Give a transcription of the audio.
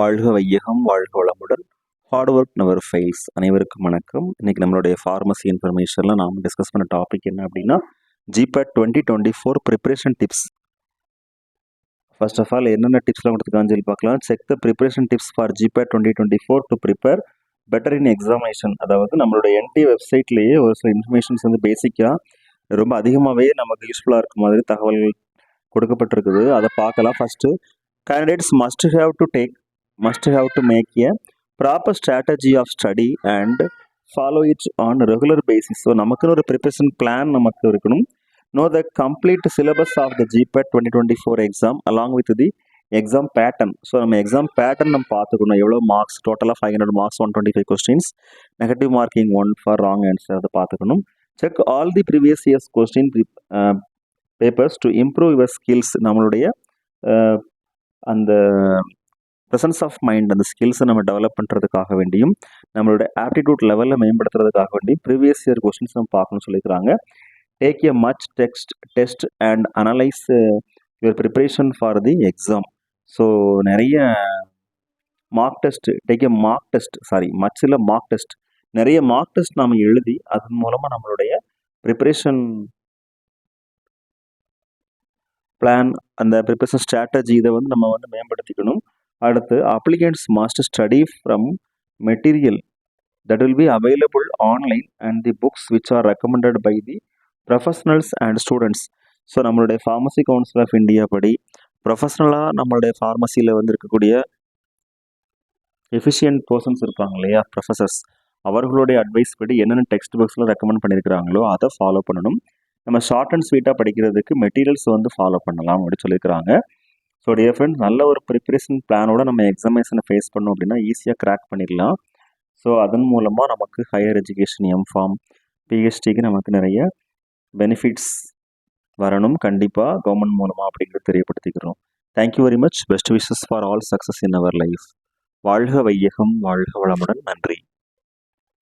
வாழ்க வையகம், வாழ்க வளமுடன். Hard work never fails. அனைவருக்கும் வணக்கம். இன்னைக்கு நம்மளுடைய ஃபார்மசி இன்ஃபர்மேஷனில் நாம் டிஸ்கஸ் பண்ண டாபிக் என்ன அப்படின்னா, GPAT 2024 preparation tips. First of all என்னென்ன டிப்ஸ்லாம் கொடுத்துருக்கான்னு சொல்லி பார்க்கலாம். Check the preparation tips for GPAT 2024 to prepare better in examination. அதாவது நம்மளுடைய என்டி வெப்சைட்லேயே ஒரு சில இன்ஃபர்மேஷன்ஸ் வந்து பேசிக்காக ரொம்ப அதிகமாகவே நமக்கு யூஸ்ஃபுல்லாக இருக்க மாதிரி தகவல்கள் கொடுக்கப்பட்டிருக்குது. அதை பார்க்கலாம். First, candidates must have to make a proper strategy of study and follow it on a regular basis. So நமக்குன்னு ஒரு ப்ரிப்பரேஷன் பிளான் நமக்கு இருக்கணும். Know the complete syllabus of the GPAT 2024 exam along with the exam pattern. So நம்ம exam pattern நம்ம பார்த்துக்கணும். எவ்வளோ marks, டோட்டலாக 500 marks, 125 questions, negative marking 1 for wrong answer, அதை பார்த்துக்கணும். Check all the previous years question papers to improve your skills. நம்மளுடைய அந்த presence of mind, அந்த ஸ்கில்ஸை நம்ம டெவலப் பண்ணுறதுக்காக வேண்டியும் நம்மளோட ஆப்டிடியூட் லெவலில் மேம்படுத்துறதுக்காக வேண்டியும் ப்ரீவியஸ் இயர் கொஸ்டின்ஸ் நம்ம பார்க்கணும்னு சொல்லியிருக்கிறாங்க. Take a mock test and analyse your preparation for the exam. So நிறைய மார்க் டெஸ்ட், நிறைய மார்க் டெஸ்ட் நாம் எழுதி அதன் மூலமாக நம்மளுடைய ப்ரிப்பரேஷன் பிளான், அந்த ப்ரிப்பரேஷன் ஸ்ட்ராட்டஜி இதை வந்து நம்ம வந்து மேம்படுத்திக்கணும். அடுத்து, applicants must study from material that will be available online and the books which are recommended by the professionals and students. So நம்மளுடைய ஃபார்மசி கவுன்சில் ஆஃப் இந்தியா படி ப்ரொஃபஷ்னலாக நம்மளுடைய ஃபார்மசியில் வந்து இருக்கக்கூடிய எஃபிஷியன்ட் பர்சன்ஸ் இருப்பாங்க இல்லையா, ப்ரொஃபஸர்ஸ், அவர்களுடைய அட்வைஸ் படி என்னென்ன டெக்ஸ்ட் புக்ஸில் ரெக்கமெண்ட் பண்ணியிருக்கிறாங்களோ அதை ஃபாலோ பண்ணணும். நம்ம ஷார்ட் அண்ட் ஸ்வீட்டாக படிக்கிறதுக்கு மெட்டீரியல்ஸ் வந்து ஃபாலோ பண்ணலாம் அப்படின்னு சொல்லியிருக்கிறாங்க. ஸோ டியர் ஃப்ரெண்ட்ஸ், நல்ல ஒரு ப்ரிப்பரேஷன் பிளானோட நம்ம எக்ஸாமினேஷனை ஃபேஸ் பண்ணோம் அப்படின்னா ஈஸியாக கிராக் பண்ணிடலாம். ஸோ அதன் மூலமாக நமக்கு ஹையர் எஜுகேஷன், எம்ஃபார்ம், பிஹெச்டிக்கு நமக்கு நிறைய பெனிஃபிட்ஸ் வரணும் கண்டிப்பாக கவர்மெண்ட் மூலமாக அப்படிங்கிறது தெரியப்படுத்திக்கிறோம். Thank you very much. Best wishes for all success in our life. வாழ்க வையகம், வாழ்க வளமுடன். நன்றி.